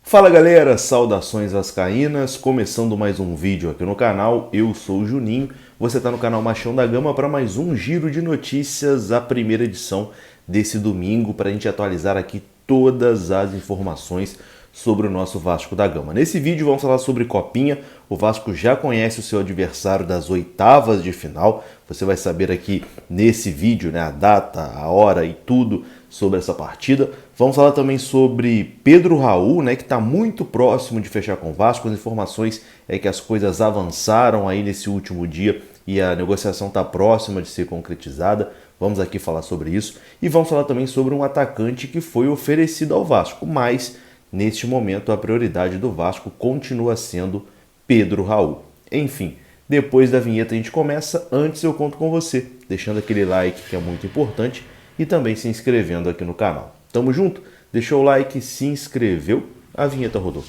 Fala galera, saudações vascaínas, começando mais um vídeo aqui no canal, eu sou o Juninho, você está no canal Machão da Gama para mais um giro de notícias, a primeira edição desse domingo, para a gente atualizar aqui todas as informações sobre o nosso Vasco da Gama. Nesse vídeo vamos falar sobre Copinha, o Vasco já conhece o seu adversário das oitavas de final, você vai saber aqui nesse vídeo, né, a data, a hora e tudo sobre essa partida. Vamos falar também sobre Pedro Raul, né, que está muito próximo de fechar com o Vasco. As informações é que as coisas avançaram aí nesse último dia e a negociação está próxima de ser concretizada. Vamos aqui falar sobre isso. E vamos falar também sobre um atacante que foi oferecido ao Vasco, mas neste momento a prioridade do Vasco continua sendo Pedro Raul. Enfim, depois da vinheta a gente começa. Antes eu conto com você, deixando aquele like que é muito importante e também se inscrevendo aqui no canal. Tamo junto? Deixou o like, se inscreveu, a vinheta rodou.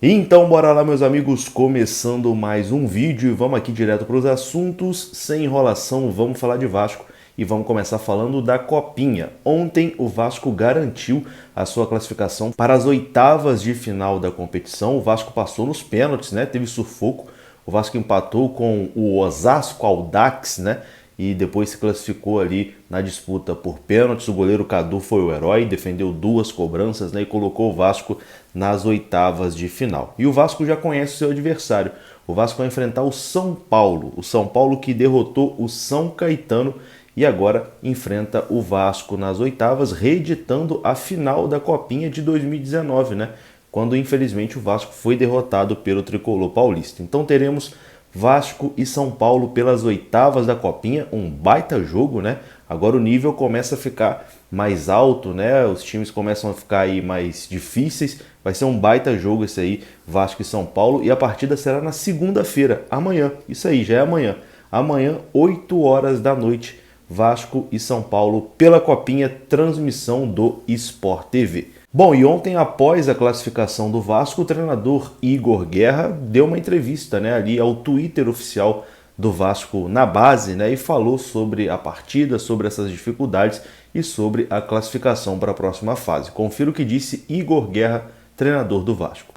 Então bora lá, meus amigos, começando mais um vídeo e vamos aqui direto para os assuntos, sem enrolação, vamos falar de Vasco e vamos começar falando da Copinha. Ontem o Vasco garantiu a sua classificação para as oitavas de final da competição, o Vasco passou nos pênaltis, né? Teve sufoco, o Vasco empatou com o Osasco Audax, né? E depois se classificou ali na disputa por pênaltis. O goleiro Cadu foi o herói, defendeu duas cobranças, né, e colocou o Vasco nas oitavas de final. E o Vasco já conhece o seu adversário. O Vasco vai enfrentar o São Paulo que derrotou o São Caetano e agora enfrenta o Vasco nas oitavas, reeditando a final da Copinha de 2019, né? Quando infelizmente o Vasco foi derrotado pelo Tricolor Paulista. Então teremos Vasco e São Paulo pelas oitavas da Copinha, um baita jogo, né? Agora o nível começa a ficar mais alto, né? Os times começam a ficar aí mais difíceis. Vai ser um baita jogo esse aí, Vasco e São Paulo, e a partida será na segunda-feira, amanhã. Isso aí, já é amanhã. Amanhã, 8 horas da noite, Vasco e São Paulo pela Copinha, transmissão do Sport TV. Bom, e ontem, após a classificação do Vasco, o treinador Igor Guerra deu uma entrevista, né, ali ao Twitter oficial do Vasco na base, né, e falou sobre a partida, sobre essas dificuldades e sobre a classificação para a próxima fase. Confira o que disse Igor Guerra, treinador do Vasco.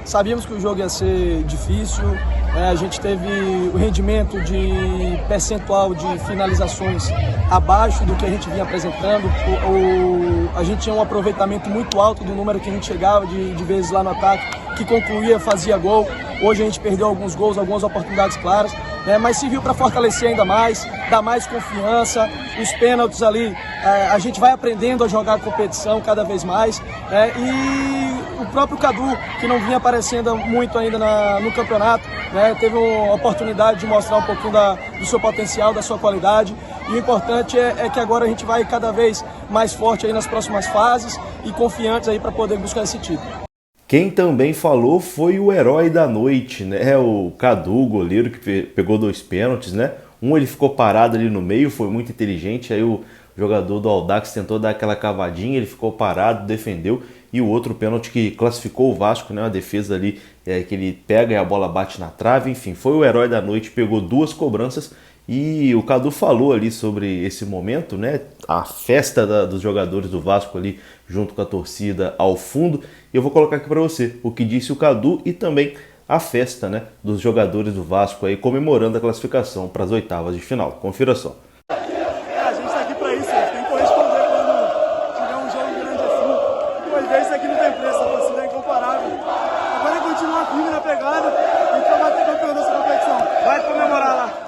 Sabíamos que o jogo ia ser difícil, a gente teve o rendimento de percentual de finalizações abaixo do que a gente vinha apresentando, a gente tinha um aproveitamento muito alto do número que a gente chegava de vezes lá no ataque, que concluía, fazia gol. Hoje a gente perdeu alguns gols, algumas oportunidades claras, mas serviu para fortalecer ainda mais, dar mais confiança. Os pênaltis ali, a gente vai aprendendo a jogar a competição cada vez mais, e o próprio Cadu, que não vinha aparecendo muito ainda no campeonato, teve uma oportunidade de mostrar um pouquinho do seu potencial, da sua qualidade. E o importante é que agora a gente vai cada vez mais forte aí nas próximas fases e confiantes aí para poder buscar esse título. Quem também falou foi o herói da noite, né? O Cadu, o goleiro que pegou 2 pênaltis, né? Um ele ficou parado ali no meio, foi muito inteligente, aí o jogador do Audax tentou dar aquela cavadinha, ele ficou parado, defendeu, e o outro pênalti que classificou o Vasco, né, uma defesa ali que ele pega e a bola bate na trave, enfim, foi o herói da noite, pegou 2 cobranças, e o Cadu falou ali sobre esse momento, né, a festa dos jogadores do Vasco ali junto com a torcida ao fundo, e eu vou colocar aqui para você o que disse o Cadu e também a festa, né, dos jogadores do Vasco aí comemorando a classificação para as oitavas de final. Confira só. A gente tá aqui pra isso, a gente tem que corresponder quando tiver um jogo grande assim. Pô, isso aqui não tem preço, a torcida é incomparável. Agora é continuar firme na pegada e pra bater campeão dessa competição. Vai comemorar lá.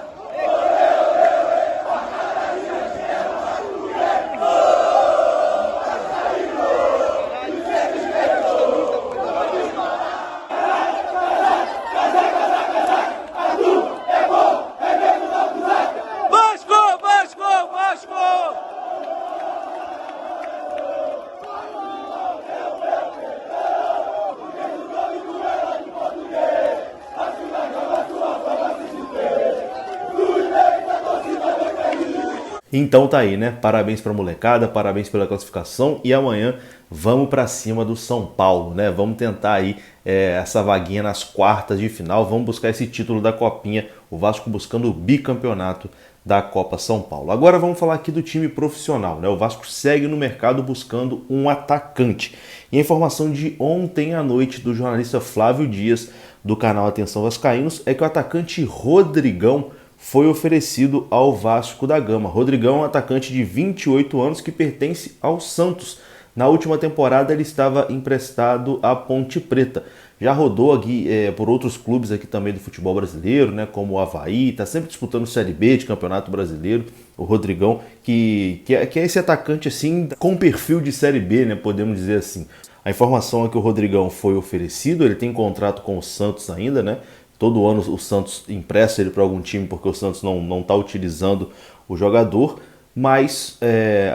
Então tá aí, né? Parabéns pra molecada, parabéns pela classificação e amanhã vamos pra cima do São Paulo, né? Vamos tentar aí essa vaguinha nas quartas de final, vamos buscar esse título da Copinha, o Vasco buscando o bicampeonato da Copa São Paulo. Agora vamos falar aqui do time profissional, né? O Vasco segue no mercado buscando um atacante. E a informação de ontem à noite do jornalista Flávio Dias, do canal Atenção Vascaínos, é que o atacante Rodrigão foi oferecido ao Vasco da Gama. Rodrigão é um atacante de 28 anos que pertence ao Santos. Na última temporada ele estava emprestado à Ponte Preta. Já rodou aqui por outros clubes aqui também do futebol brasileiro, né, como o Avaí, está sempre disputando Série B de Campeonato Brasileiro. O Rodrigão, que é esse atacante assim com perfil de Série B, né, podemos dizer assim. A informação é que o Rodrigão foi oferecido, ele tem contrato com o Santos ainda, né? Todo ano o Santos empresta ele para algum time porque o Santos não está utilizando o jogador. Mas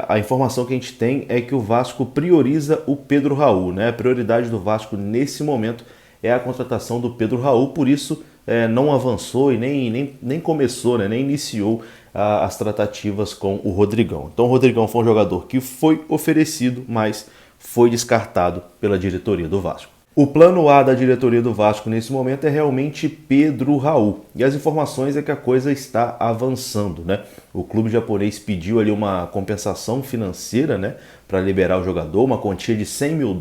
a informação que a gente tem é que o Vasco prioriza o Pedro Raul, né? A prioridade do Vasco nesse momento é a contratação do Pedro Raul, por isso não avançou e nem começou, né? Nem iniciou as tratativas com o Rodrigão. Então o Rodrigão foi um jogador que foi oferecido, mas foi descartado pela diretoria do Vasco. O plano A da diretoria do Vasco nesse momento é realmente Pedro Raul. E as informações é que a coisa está avançando, né? O clube japonês pediu ali uma compensação financeira, né, para liberar o jogador, uma quantia de $100 mil,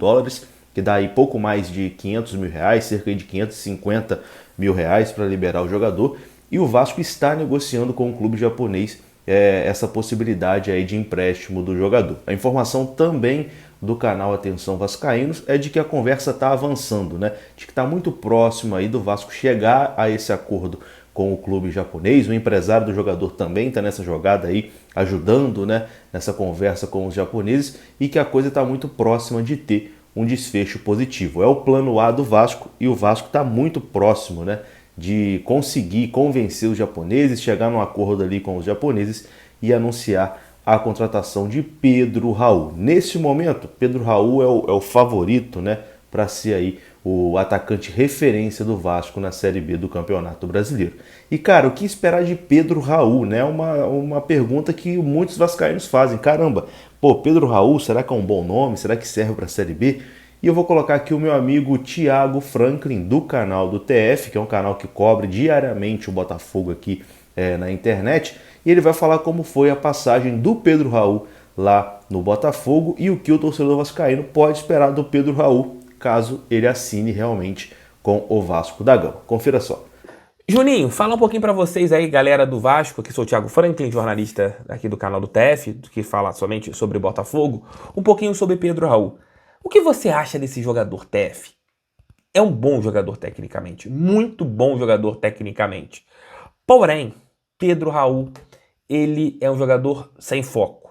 que dá aí pouco mais de R$500 mil, cerca de R$550 mil para liberar o jogador. E o Vasco está negociando com o clube japonês essa possibilidade aí de empréstimo do jogador. A informação também do canal Atenção Vascaínos é de que a conversa está avançando, né? De que está muito próximo aí do Vasco chegar a esse acordo com o clube japonês. O empresário do jogador também está nessa jogada aí, ajudando, né, nessa conversa com os japoneses, e que a coisa está muito próxima de ter um desfecho positivo. É o plano A do Vasco e o Vasco está muito próximo, né, de conseguir convencer os japoneses, chegar num acordo ali com os japoneses e anunciar a contratação de Pedro Raul. Nesse momento, Pedro Raul é o favorito, né, para ser aí o atacante referência do Vasco na Série B do Campeonato Brasileiro. E, cara, o que esperar de Pedro Raul, né? Uma pergunta que muitos vascaínos fazem. Caramba, pô, Pedro Raul, será que é um bom nome? Será que serve para a Série B? E eu vou colocar aqui o meu amigo Thiago Franklin, do canal do TF, que é um canal que cobre diariamente o Botafogo aqui na internet, e ele vai falar como foi a passagem do Pedro Raul lá no Botafogo e o que o torcedor vascaíno pode esperar do Pedro Raul, caso ele assine realmente com o Vasco da Gama. Confira só. Juninho, fala um pouquinho para vocês aí, galera do Vasco, aqui sou o Thiago Franklin, jornalista aqui do canal do TF, que fala somente sobre Botafogo, um pouquinho sobre Pedro Raul. O que você acha desse jogador, TF? É um bom jogador tecnicamente, muito bom jogador tecnicamente. Porém, Pedro Raul, ele é um jogador sem foco.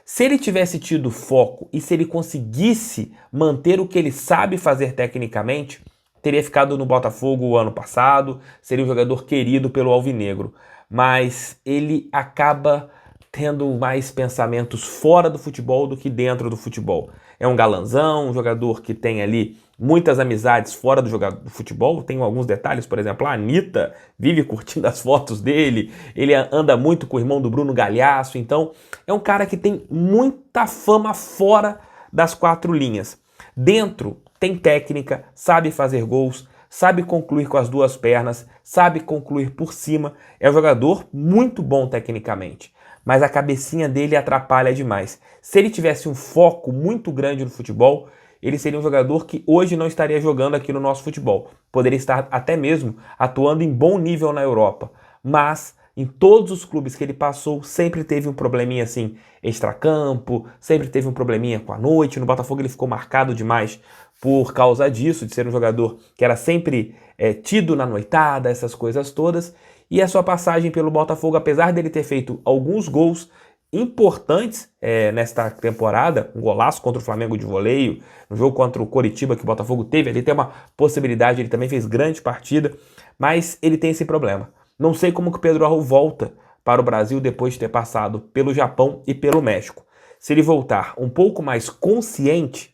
Se ele tivesse tido foco e se ele conseguisse manter o que ele sabe fazer tecnicamente, teria ficado no Botafogo o ano passado, seria um jogador querido pelo Alvinegro. Mas ele acaba tendo mais pensamentos fora do futebol do que dentro do futebol. É um galanzão, um jogador que tem ali muitas amizades fora do futebol. Tem alguns detalhes, por exemplo, a Anitta vive curtindo as fotos dele, ele anda muito com o irmão do Bruno Galhaço, então é um cara que tem muita fama fora das quatro linhas. Dentro tem técnica, sabe fazer gols, sabe concluir com as duas pernas, sabe concluir por cima, é um jogador muito bom tecnicamente. Mas a cabecinha dele atrapalha demais. Se ele tivesse um foco muito grande no futebol, ele seria um jogador que hoje não estaria jogando aqui no nosso futebol. Poderia estar até mesmo atuando em bom nível na Europa. Mas em todos os clubes que ele passou, sempre teve um probleminha assim, extracampo, sempre teve um probleminha com a noite. No Botafogo ele ficou marcado demais por causa disso, de ser um jogador que era sempre tido na noitada, essas coisas todas. E a sua passagem pelo Botafogo, apesar dele ter feito alguns gols importantes nesta temporada, um golaço contra o Flamengo de voleio, no jogo contra o Coritiba que o Botafogo teve, ele tem uma possibilidade, ele também fez grande partida, mas ele tem esse problema. Não sei como que o Pedro Raul volta para o Brasil depois de ter passado pelo Japão e pelo México. Se ele voltar um pouco mais consciente,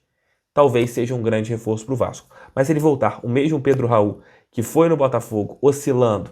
talvez seja um grande reforço para o Vasco. Mas se ele voltar o mesmo Pedro Raul, que foi no Botafogo, oscilando,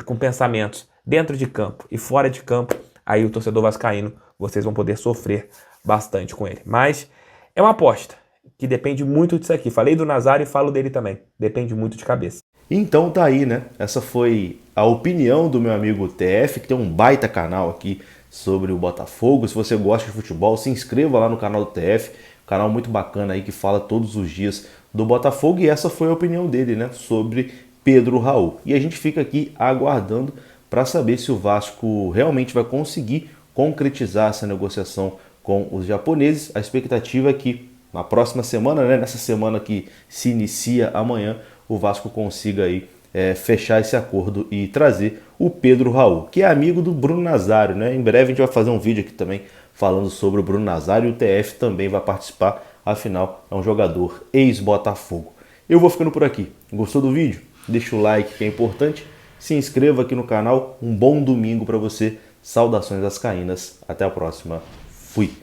com pensamentos dentro de campo e fora de campo, aí o torcedor vascaíno, vocês vão poder sofrer bastante com ele. Mas é uma aposta que depende muito disso aqui. Falei do Nazário e falo dele também. Depende muito de cabeça. Então tá aí, né? Essa foi a opinião do meu amigo TF, que tem um baita canal aqui sobre o Botafogo. Se você gosta de futebol, se inscreva lá no canal do TF, canal muito bacana aí que fala todos os dias do Botafogo. E essa foi a opinião dele, né? Sobre Pedro Raul. E a gente fica aqui aguardando para saber se o Vasco realmente vai conseguir concretizar essa negociação com os japoneses. A expectativa é que na próxima semana, né, nessa semana que se inicia amanhã, o Vasco consiga aí fechar esse acordo e trazer o Pedro Raul, que é amigo do Bruno Nazário, né? Em breve a gente vai fazer um vídeo aqui também falando sobre o Bruno Nazário e o TF também vai participar, afinal é um jogador ex-Botafogo. Eu vou ficando por aqui. Gostou do vídeo? Deixa o like que é importante, se inscreva aqui no canal. Um bom domingo para você. Saudações vascaínas. Até a próxima. Fui.